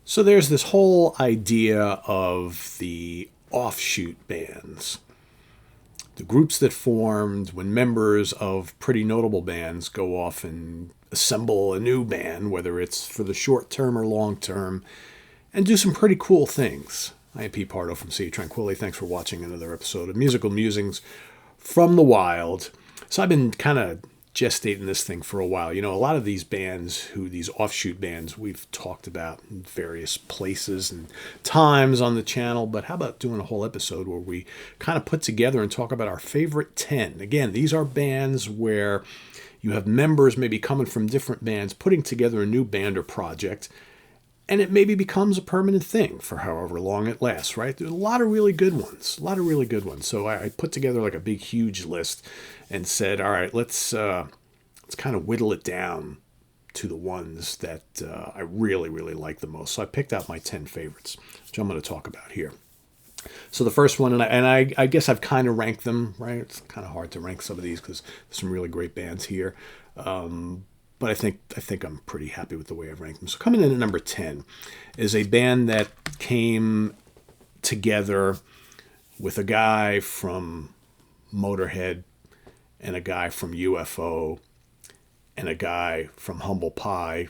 So there's this whole idea of the offshoot bands, the groups that formed when members of pretty notable bands go off and assemble a new band, whether it's for the short term or long term, and do some pretty cool things. I am Pete Pardo from Sea Tranquility. Thanks for watching another episode of Musical Musings from the Wild. So I've been kind of gestating this thing for a while. You know, a lot of these bands, these offshoot bands, we've talked about in various places and times on the channel, but how about doing a whole episode where we kind of put together and talk about our favorite 10? Again, these are bands where you have members maybe coming from different bands, putting together a new band or project, and it maybe becomes a permanent thing for however long it lasts, right? There's a lot of really good ones, So I put together like a big, huge list and said, all right, let's kind of whittle it down to the ones that I really, really like the most. So I picked out my 10 favorites, which I'm going to talk about here. So the first one, and I guess I've kind of ranked them, right? It's kind of hard to rank some of these because there's some really great bands here. But I think I'm pretty happy with the way I've ranked them. So coming in at number 10 is a band that came together with a guy from Motorhead and a guy from UFO and a guy from Humble Pie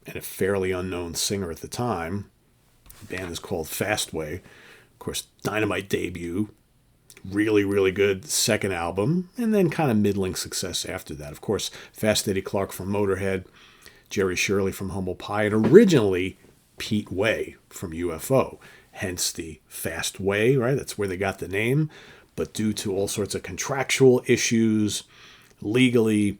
and a fairly unknown singer at the time. The band is called Fastway. Of course, Dynamite debut. Really, really good second album, and then kind of middling success after that. Of course, Fast Eddie Clarke from Motorhead, Jerry Shirley from Humble Pie, and originally Pete Way from UFO. Hence the Fast Way, right? That's where they got the name. But due to all sorts of contractual issues, legally,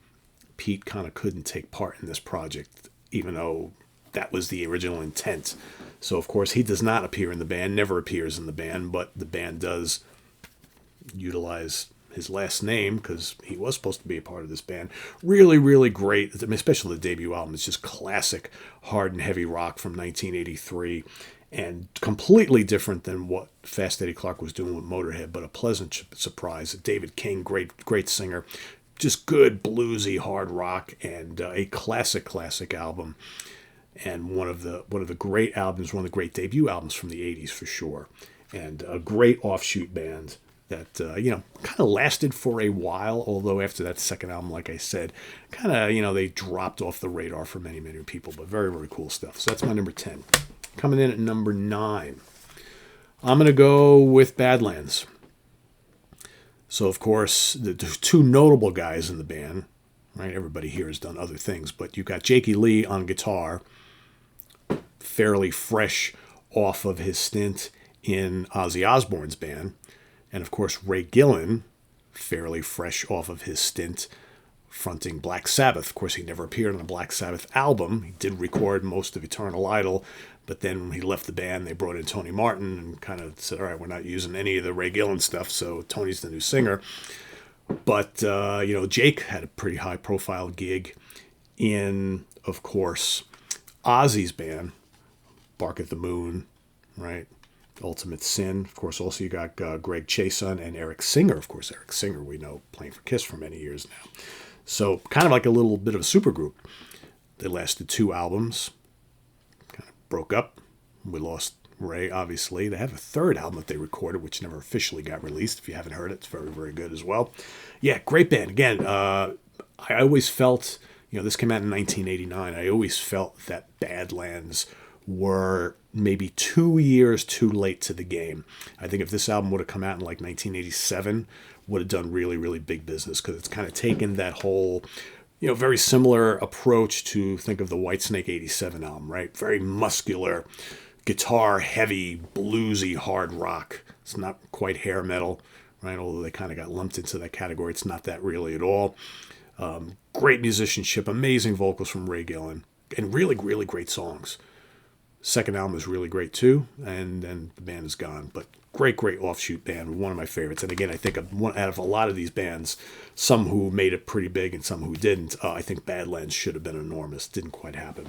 Pete kind of couldn't take part in this project, even though that was the original intent. So, of course, he does not appear in the band, never appears in the band, but the band does utilize his last name because he was supposed to be a part of this band. Really, really great, especially the debut album. It's just classic hard and heavy rock from 1983 and completely different than what Fast Eddie Clarke was doing with Motorhead, but a pleasant surprise. David King, great singer, just good bluesy hard rock, and a classic album, and one of the great albums, one of the great debut albums from the 80s for sure, and a great offshoot band that, kind of lasted for a while, although after that second album, like I said, kind of, they dropped off the radar for many, many people, but very, very cool stuff. So that's my number 10. Coming in at number 9, I'm going to go with Badlands. So, of course, there's two notable guys in the band, right? Everybody here has done other things, but you've got Jakey Lee on guitar, fairly fresh off of his stint in Ozzy Osbourne's band. And, of course, Ray Gillen, fairly fresh off of his stint fronting Black Sabbath. Of course, he never appeared on a Black Sabbath album. He did record most of Eternal Idol, but then when he left the band, they brought in Tony Martin and kind of said, all right, we're not using any of the Ray Gillen stuff, so Tony's the new singer. But, Jake had a pretty high-profile gig in, of course, Ozzy's band, Bark at the Moon, right? Ultimate Sin. Of course, also you got Greg Chason and Eric Singer. Of course, Eric Singer, we know, playing for Kiss for many years now. So kind of like a little bit of a supergroup. They lasted 2 albums, kind of broke up. We lost Ray, obviously. They have a third album that they recorded, which never officially got released. If you haven't heard it, it's very, very good as well. Yeah, great band. Again, I always felt, this came out in 1989. I always felt that Badlands were maybe 2 years too late to the game. I think if this album would have come out in like 1987, would have done really, really big business because it's kind of taken that whole, very similar approach to think of the Whitesnake 87 album, right? Very muscular, guitar heavy, bluesy, hard rock. It's not quite hair metal, right? Although they kind of got lumped into that category. It's not that really at all. Great musicianship, amazing vocals from Ray Gillen, and really, really great songs. Second album is really great too, and then the band is gone. But great offshoot band, one of my favorites. And again, I think out of a lot of these bands, some who made it pretty big and some who didn't, I think Badlands should have been enormous. Didn't quite happen.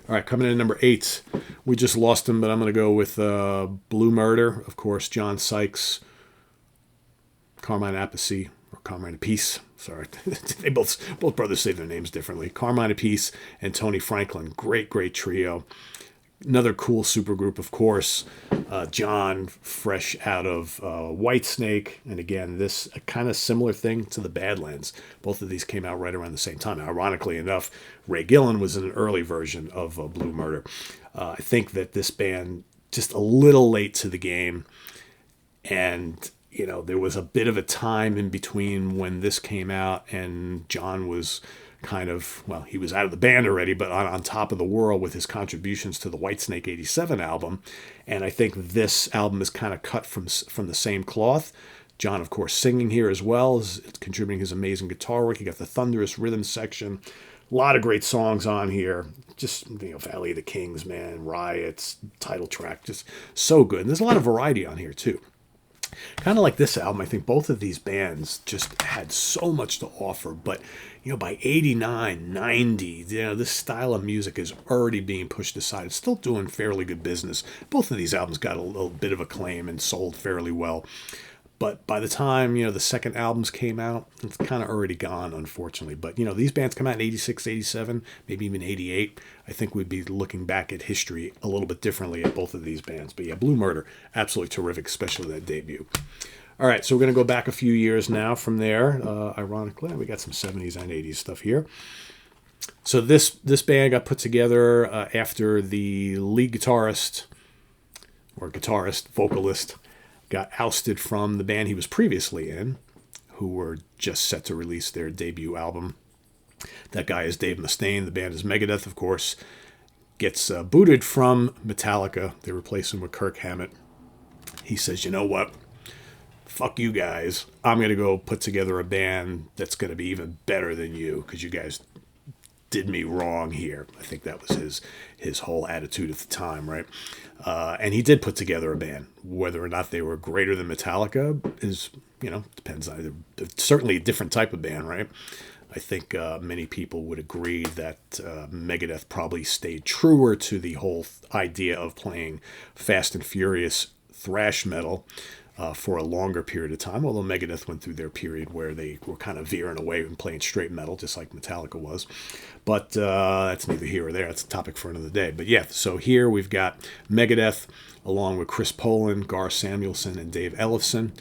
All right, coming in at number 8, we just lost him, but I'm going to go with Blue Murder, of course, John Sykes, Carmine Appice, or Carmine Appice. Sorry, they both brothers say their names differently. Carmine Appice and Tony Franklin, great trio. Another cool supergroup, of course, John, fresh out of Whitesnake. And again, this a kind of similar thing to the Badlands. Both of these came out right around the same time. Ironically enough, Ray Gillen was in an early version of Blue Murder. I think that this band just a little late to the game. And, there was a bit of a time in between when this came out and John was kind of, well, he was out of the band already, but on top of the world with his contributions to the Whitesnake 87 album. And I think this album is kind of cut from the same cloth. John, of course, singing here as well, is contributing his amazing guitar work. You got the thunderous rhythm section. A lot of great songs on here. Just, Valley of the Kings, man, Riots, title track, just so good. And there's a lot of variety on here, too. Kind of like this album, I think both of these bands just had so much to offer. But, by 89, 90, this style of music is already being pushed aside. It's still doing fairly good business. Both of these albums got a little bit of acclaim and sold fairly well. But by the time, the second albums came out, it's kind of already gone, unfortunately. But, these bands come out in 86, 87, maybe even 88. I think we'd be looking back at history a little bit differently at both of these bands. But yeah, Blue Murder, absolutely terrific, especially that debut. All right, so we're going to go back a few years now from there. Ironically, we got some 70s and 80s stuff here. So this band got put together after the lead guitarist, vocalist, got ousted from the band he was previously in, who were just set to release their debut album. That guy is Dave Mustaine. The band is Megadeth, of course. Gets booted from Metallica. They replace him with Kirk Hammett. He says, you know what? Fuck you guys. I'm going to go put together a band that's going to be even better than you because you guys did me wrong here. I think that was his whole attitude at the time, right? And he did put together a band. Whether or not they were greater than Metallica is, depends on. They're certainly a different type of band, right? I think many people would agree that Megadeth probably stayed truer to the whole idea of playing fast and furious thrash metal for a longer period of time, although Megadeth went through their period where they were kind of veering away and playing straight metal, just like Metallica was. But that's neither here or there. That's a topic for another day. But yeah, so here we've got Megadeth, along with Chris Poland, Gar Samuelson, and Dave Ellefson.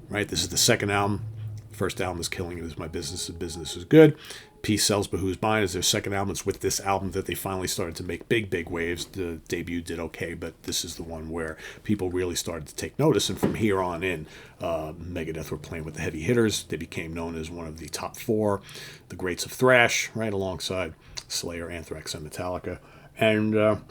Right, this is the second album. First album is Killing It Is My Business. The Business Is Good. Peace Sells But Who's Buying is their second album. It's with this album that they finally started to make big waves. The debut did okay, but this is the one where people really started to take notice. And from here on in, Megadeth were playing with the heavy hitters. They became known as one of the top four, the greats of thrash, right alongside Slayer, Anthrax, and Metallica. And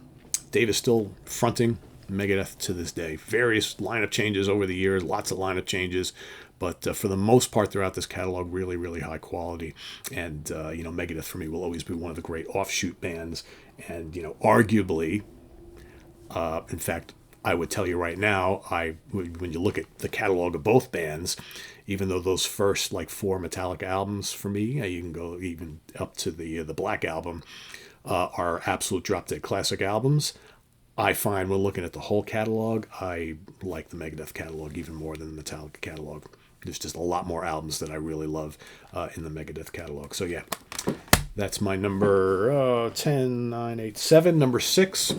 Dave is still fronting Megadeth to this day. Various lineup changes over the years, lots of lineup changes. But for the most part, throughout this catalog, really, really high quality. And, Megadeth for me will always be one of the great offshoot bands. And, arguably, in fact, I would tell you right now, when you look at the catalog of both bands, even though those first, 4 Metallica albums for me, you can go even up to the Black Album, are absolute drop-dead classic albums. I find when looking at the whole catalog, I like the Megadeth catalog even more than the Metallica catalog. There's just a lot more albums that I really love in the Megadeth catalog. So yeah, that's my number 10, 9, 8, 7. Number 6,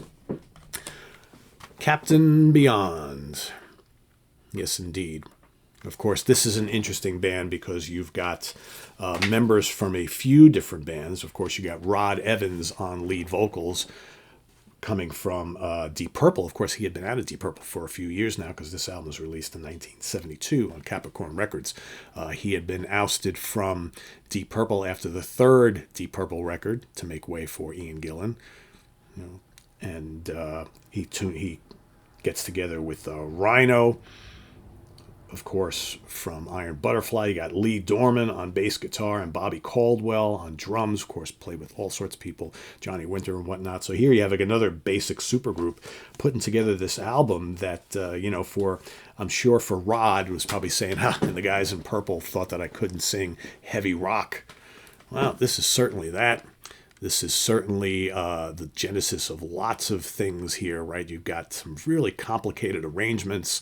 Captain Beyond. Yes, indeed. Of course, this is an interesting band because you've got members from a few different bands. Of course, you got Rod Evans on lead vocals, coming from Deep Purple. Of course, he had been out of Deep Purple for a few years now because this album was released in 1972 on Capricorn Records. He had been ousted from Deep Purple after the third Deep Purple record to make way for Ian Gillan. And he gets together with Rhino. Of course, from Iron Butterfly, you got Lee Dorman on bass guitar and Bobby Caldwell on drums. Of course, played with all sorts of people, Johnny Winter and whatnot. So here you have another basic supergroup putting together this album that, I'm sure for Rod was probably saying, and the guys in Purple thought that I couldn't sing heavy rock. Well, this is certainly that. This is certainly the genesis of lots of things here, right? You've got some really complicated arrangements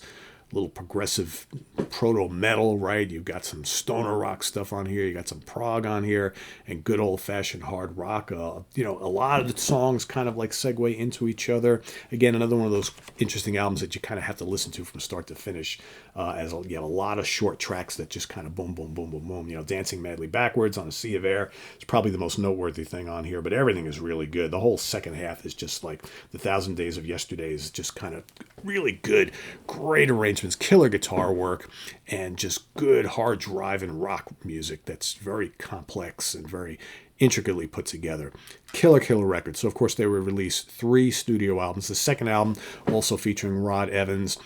little progressive proto-metal, right? You've got some stoner rock stuff on here. You got some prog on here, and good old-fashioned hard rock. A lot of the songs kind of like segue into each other. Again, another one of those interesting albums that you kind of have to listen to from start to finish, as you have a lot of short tracks that just kind of boom, boom, boom, boom, boom. Dancing Madly Backwards on a Sea of Air is probably the most noteworthy thing on here, but everything is really good. The whole second half is just like the Thousand Days of Yesterday is just kind of really good, great arrangements, killer guitar work, and just good hard driving rock music that's very complex and very intricately put together. Killer record. So of course they were released 3 studio albums. The second album, also featuring Rod Evans,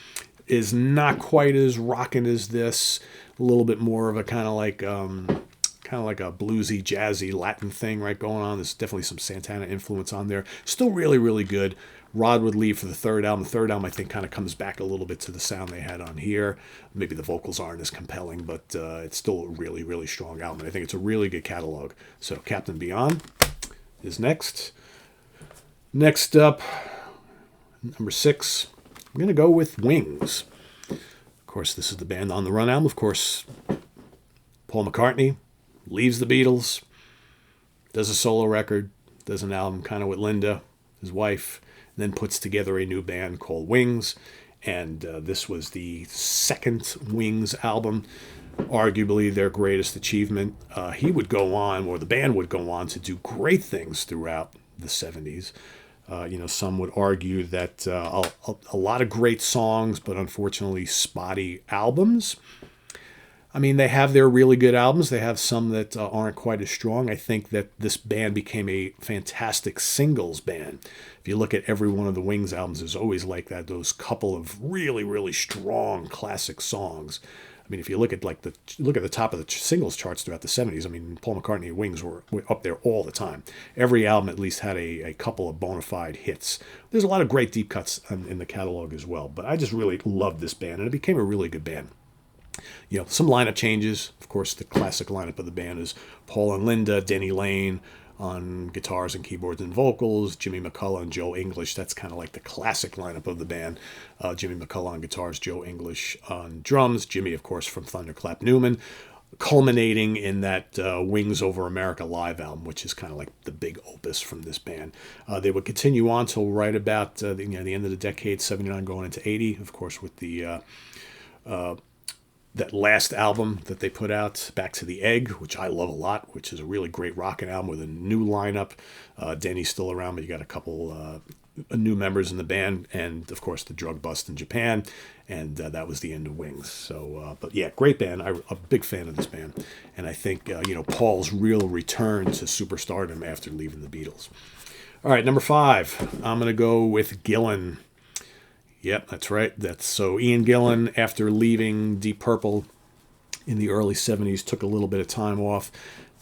is not quite as rockin' as this. A little bit more of a kind of like a bluesy, jazzy Latin thing right going on. There's definitely some Santana influence on there. Still really good. Rod would leave for the third album. The third album, I think, kind of comes back a little bit to the sound they had on here. Maybe the vocals aren't as compelling, but it's still a really strong album. And I think it's a really good catalog. So Captain Beyond is next. Next up, number 6, I'm going to go with Wings. Of course, this is the Band on the Run album. Of course, Paul McCartney leaves the Beatles, does a solo record, does an album kind of with Linda, his wife, then puts together a new band called Wings. And this was the second Wings album, arguably their greatest achievement. He would go on, or the band would go on, to do great things throughout the 70s. Some would argue that a lot of great songs, but unfortunately spotty albums. I mean, they have their really good albums. They have some that aren't quite as strong. I think that this band became a fantastic singles band. If you look at every one of the Wings albums, there's always like that, those couple of really strong classic songs. I mean, if you look at the top of the singles charts throughout the 70s, I mean, Paul McCartney and Wings were up there all the time. Every album at least had a couple of bona fide hits. There's a lot of great deep cuts in the catalog as well. But I just really loved this band, and it became a really good band. Some lineup changes. Of course, the classic lineup of the band is Paul and Linda, Denny Lane on guitars and keyboards and vocals, Jimmy McCullough and Joe English. That's kind of like the classic lineup of the band. Jimmy McCullough on guitars, Joe English on drums. Jimmy, of course, from Thunderclap Newman, culminating in that Wings Over America live album, which is kind of like the big opus from this band. They would continue on till right about the end of the decade, 79 going into 80, of course, with the that last album that they put out, Back to the Egg, which I love a lot, which is a really great rockin' album with a new lineup. Denny's still around, but you got a couple new members in the band, and of course the drug bust in Japan, and that was the end of Wings. So, but yeah, great band. I'm a big fan of this band, and I think Paul's real return to superstardom after leaving the Beatles. All right, number 5, I'm gonna go with Gillan. Yep, that's right. So Ian Gillan, after leaving Deep Purple in the early 70s, took a little bit of time off,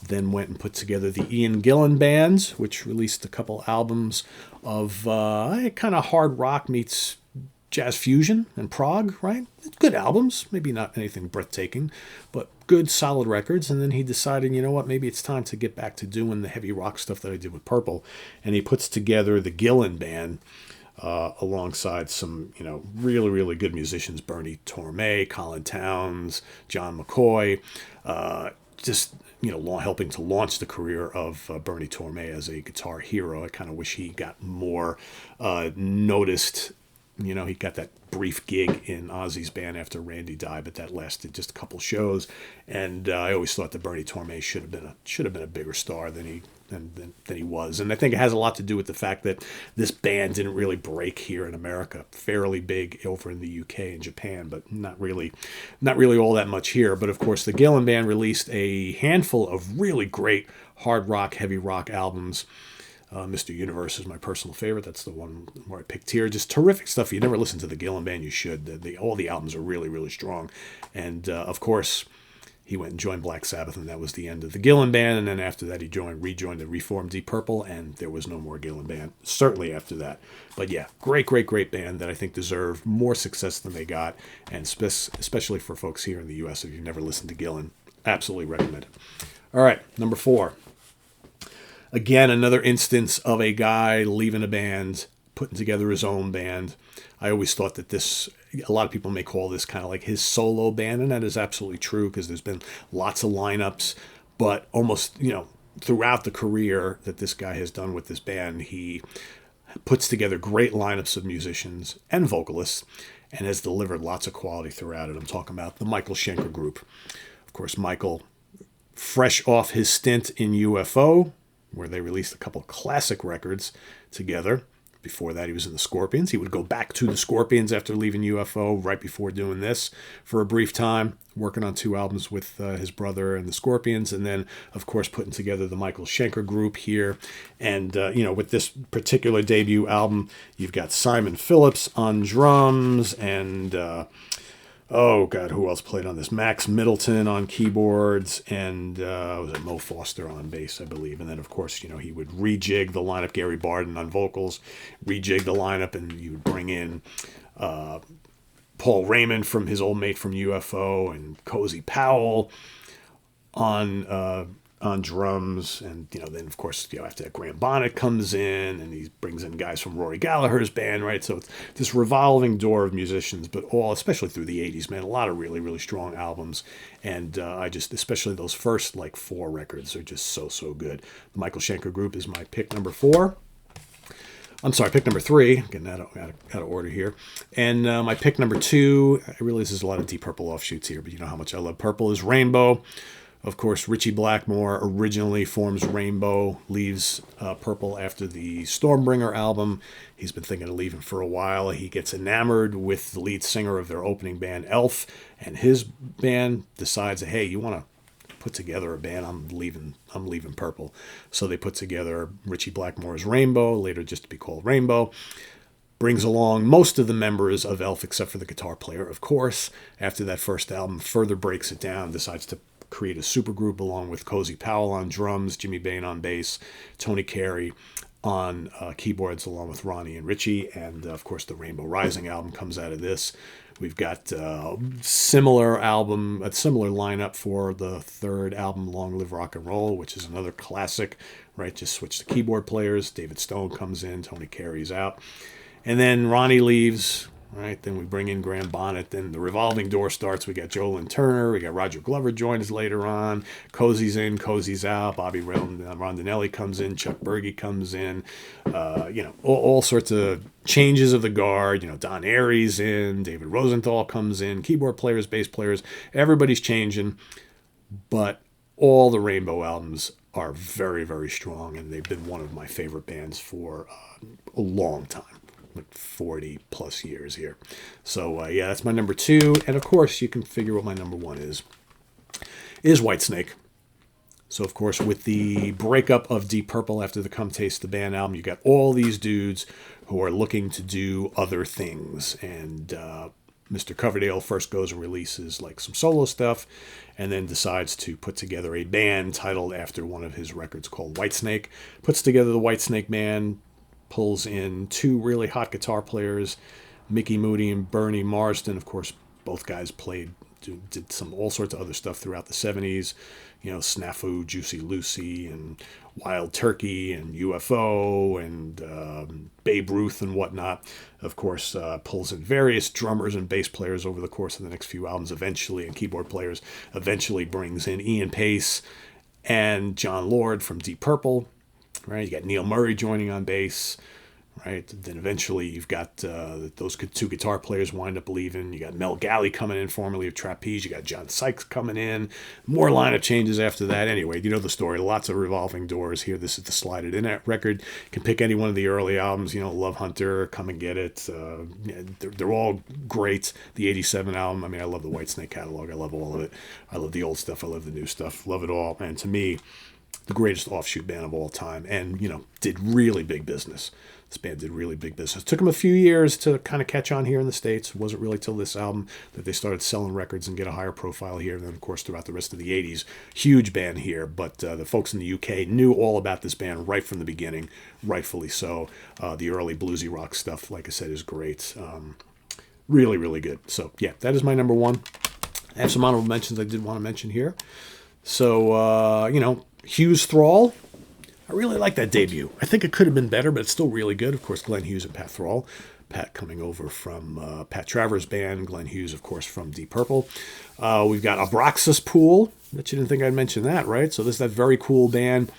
then went and put together the Ian Gillan Band, which released a couple albums of kind of hard rock meets jazz fusion and prog, right? Good albums, maybe not anything breathtaking, but good, solid records. And then he decided, maybe it's time to get back to doing the heavy rock stuff that I did with Purple. And he puts together the Gillan Band, alongside some, really good musicians, Bernie Torme, Colin Towns, John McCoy, helping to launch the career of Bernie Torme as a guitar hero. I kind of wish he got more noticed. He got that brief gig in Ozzy's band after Randy died, but that lasted just a couple shows. And I always thought that Bernie Torme should have been a bigger star than he was. And I think it has a lot to do with the fact that this band didn't really break here in America. Fairly big over in the UK and Japan, but not really all that much here. But of course, the Gillan Band released a handful of really great hard rock, heavy rock albums. Mr. Universe is my personal favorite. That's the one where I picked here. Just terrific stuff. If you never listened to the Gillan Band, you should. All the albums are really strong. And of course, he went and joined Black Sabbath, and that was the end of the Gillan Band. And then after that, he rejoined the reformed Deep Purple, and there was no more Gillan Band, certainly after that. But yeah, great band that I think deserve more success than they got, and especially for folks here in the U.S. If you've never listened to Gillan, absolutely recommend it. All right, number 4. Again, another instance of a guy leaving a band, putting together his own band. I always thought that a lot of people may call this kind of like his solo band, and that is absolutely true because there's been lots of lineups, but almost, throughout the career that this guy has done with this band, he puts together great lineups of musicians and vocalists and has delivered lots of quality throughout it. I'm talking about the Michael Schenker Group. Of course, Michael, fresh off his stint in UFO, where they released a couple of classic records together. Before that, he was in the Scorpions. He would go back to the Scorpions after leaving UFO right before doing this for a brief time, working on 2 albums with his brother and the Scorpions, and then, of course, putting together the Michael Schenker Group here. And, with this particular debut album, you've got Simon Phillips on drums and... oh, God, who else played on this? Max Middleton on keyboards, and was it Mo Foster on bass, I believe. And then, of course, he would rejig the lineup, Gary Barden on vocals, rejig the lineup, and you would bring in Paul Raymond from his old mate from UFO, and Cozy Powell on drums, and then of course after that Graham Bonnet comes in, and he brings in guys from Rory Gallagher's band, right? So it's this revolving door of musicians, but all, especially through the 80s, man, a lot of really, really strong albums, and especially those first 4 records are just so good. The Michael Schenker Group is my pick number 4. I'm sorry, pick number 3. Getting out of order here. And my pick number 2, I realize there's a lot of Deep Purple offshoots here, but you know how much I love Purple, is Rainbow. Of course, Ritchie Blackmore originally forms Rainbow, leaves Purple after the Stormbringer album. He's been thinking of leaving for a while. He gets enamored with the lead singer of their opening band, Elf, and his band decides, hey, you want to put together a band? I'm leaving Purple. So they put together Ritchie Blackmore's Rainbow, later just to be called Rainbow. Brings along most of the members of Elf except for the guitar player, of course. After that first album, further breaks it down, decides to create a supergroup along with Cozy Powell on drums, Jimmy Bain on bass, Tony Carey on keyboards, along with Ronnie and Richie, and of course the Rainbow Rising album comes out of this. We've got a similar lineup for the third album, Long Live Rock and Roll, which is another classic, right? Just switch the keyboard players. David Stone comes in, Tony Carey's out, and then Ronnie leaves. Right, then we bring in Graham Bonnet. Then the revolving door starts. We got Joe Turner. We got Roger Glover joins later on. Cozy's in, Cozy's out. Bobby Rondinelli comes in. Chuck Berge comes in. All sorts of changes of the guard. Don Airey's in. David Rosenthal comes in. Keyboard players, bass players. Everybody's changing. But all the Rainbow albums are very, very strong, and they've been one of my favorite bands for a long time. 40 plus years here. So that's my number 2. And of course, you can figure what my number 1 is Whitesnake. So of course, with the breakup of Deep Purple after the Come Taste the Band album, you got all these dudes who are looking to do other things. And Mr. Coverdale first goes and releases some solo stuff, and then decides to put together a band titled after one of his records called Whitesnake. Puts together the Whitesnake Band, pulls in 2 really hot guitar players, Mickey Moody and Bernie Marsden. Of course, both guys did all sorts of other stuff throughout the 70s, Snafu, Juicy Lucy, and Wild Turkey, and UFO, and Babe Ruth, and whatnot. Of course, pulls in various drummers and bass players over the course of the next few albums eventually, and keyboard players. Eventually brings in Ian Pace and John Lord from Deep Purple. Right, you got Neil Murray joining on bass, right? Then eventually you've got those 2 guitar players wind up leaving. You got Mel Galley coming in, formerly of Trapeze. You got John Sykes coming in. More lineup changes after that. Anyway, you know the story. Lots of revolving doors here. This is the Slide It In record. You can pick any one of the early albums. Love Hunter, Come and Get It. They're all great. The '87 album. I mean, I love the Whitesnake catalog. I love all of it. I love the old stuff. I love the new stuff. Love it all. And to me, the greatest offshoot band of all time, and did really big business. This band did really big business. It took them a few years to kind of catch on here in the States. It wasn't really till this album that they started selling records and get a higher profile here. And then, of course, throughout the rest of the 80s, huge band here. But the folks in the UK knew all about this band right from the beginning, rightfully so. The early bluesy rock stuff, like I said, is great. Really, really good. So, yeah, that is my number 1. I have some honorable mentions I did want to mention here. So, Hughes Thrall. I really like that debut. I think it could have been better, but it's still really good. Of course, Glenn Hughes and Pat Thrall. Pat coming over from Pat Travers' band. Glenn Hughes, of course, from Deep Purple. We've got Abraxas Pool. Bet you didn't think I'd mention that, right? So this is that very cool band,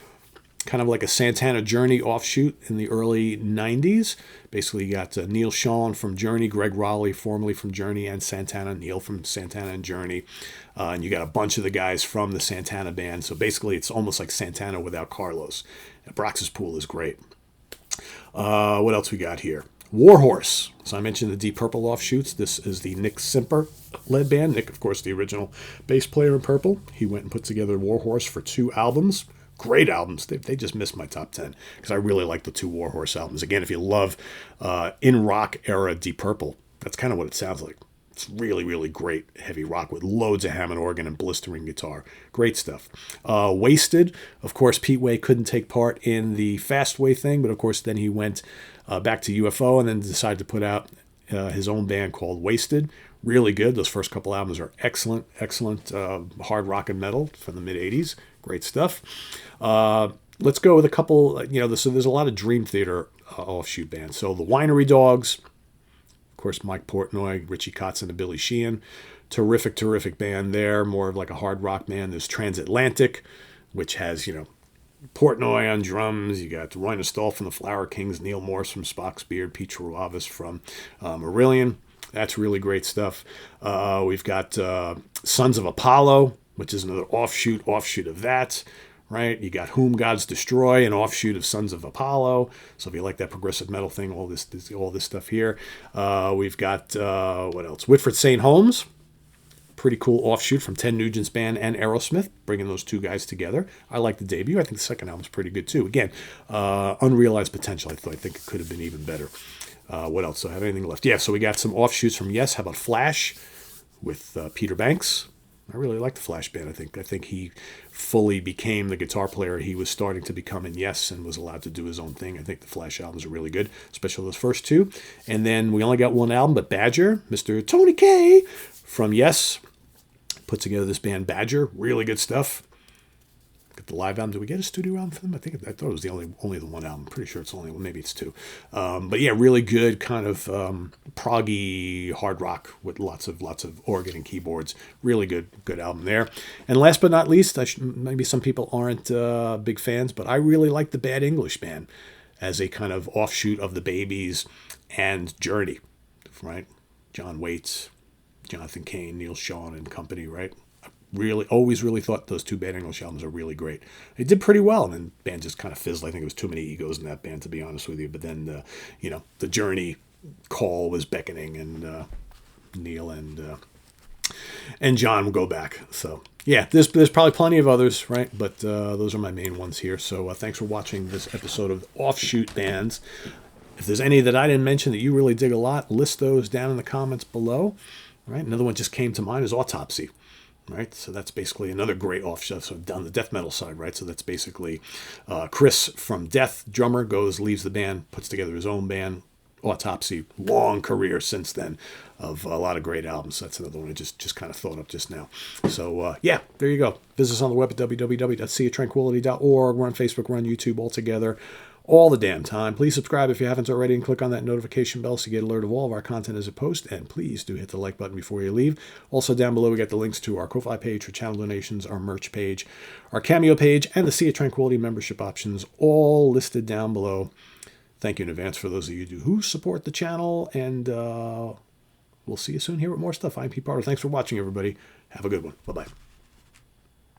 kind of like a Santana Journey offshoot in the early 90s. Basically, you got Neil Schon from Journey, Greg Raleigh, formerly from Journey and Santana, Neil from Santana and Journey. And you got a bunch of the guys from the Santana band. So basically, it's almost like Santana without Carlos. Abraxas Pool is great. What else we got here? Warhorse. So I mentioned the Deep Purple offshoots. This is the Nick Simper led band. Nick, of course, the original bass player in Purple. He went and put together Warhorse for 2 albums. Great albums. They just missed my top 10 because I really like the 2 Warhorse albums. Again, if you love in rock era Deep Purple, that's kind of what it sounds like. It's really, really great heavy rock with loads of Hammond organ and blistering guitar. Great stuff. Wasted. Of course, Pete Way couldn't take part in the Fastway thing, but of course then he went back to UFO and then decided to put out his own band called Wasted. Really good. Those first couple albums are excellent, excellent hard rock and metal from the mid-'80s. Great stuff. Let's go with a couple, so there's a lot of Dream Theater offshoot bands. So the Winery Dogs, of course, Mike Portnoy, Richie Kotzen, and Billy Sheehan. Terrific, terrific band there. More of like a hard rock band. There's Transatlantic, which has, Portnoy on drums. You got Roy Stahl from the Flower Kings, Neil Morse from Spock's Beard, Pete Ruavis from Marillion. That's really great stuff. We've got Sons of Apollo, which is another offshoot of that. Right? You got Whom Gods Destroy, an offshoot of Sons of Apollo. So if you like that progressive metal thing, all this stuff here. We've got, what else? Whitford St. Holmes. Pretty cool offshoot from Ted Nugent's band and Aerosmith, bringing those 2 guys together. I like the debut. I think the second album's pretty good too. Again, unrealized potential. I think it could have been even better. What else? Do I have anything left? Yeah, so we got some offshoots from Yes. How about Flash with Peter Banks? I really like the Flash band. I think he fully became the guitar player he was starting to become in Yes and was allowed to do his own thing. I think the Flash albums are really good, especially those first 2. And then we only got one album, but Badger, Mr. Tony Kaye from Yes, put together this band Badger. Really good stuff. Get the live album. Did we get a studio album for them? I thought it was only the one album. I'm pretty sure it's only one. Maybe it's 2. But yeah, really good kind of proggy hard rock with lots of organ and keyboards. Really good album there. And last but not least, maybe some people aren't big fans, but I really like the Bad English Band as a kind of offshoot of the Babies and Journey, right? John Waits, Jonathan Cain, Neil Schon and company, right? Always really thought those 2 Bad English albums are really great. They did pretty well, and then the band just kind of fizzled. I think it was too many egos in that band, to be honest with you. But then, the Journey call was beckoning, and Neil and John will go back. So, yeah, there's probably plenty of others, right? But those are my main ones here. So thanks for watching this episode of Offshoot Bands. If there's any that I didn't mention that you really dig a lot, list those down in the comments below. Right? Another one just came to mind is Autopsy. Right, so that's basically another great offshoot. So down the death metal side, right? So that's basically Chris from Death, drummer, leaves the band, puts together his own band. Autopsy, long career since then of a lot of great albums. That's another one I just kind of thought up just now. So yeah, there you go. Visit us on the web at www.seatranquility.org. We're on Facebook, we're on YouTube all together. All the damn time. Please subscribe if you haven't already and click on that notification bell so you get alert of all of our content as a post. And please do hit the like button before you leave. Also down below we got the links to our Ko-Fi page for channel donations, our merch page, our Cameo page, and the Sea of Tranquility membership options, all listed down below. Thank you in advance for those of you who support the channel. And we'll see you soon here with more stuff. I'm Pete Pardo. Thanks for watching, everybody. Have a good one. Bye-bye.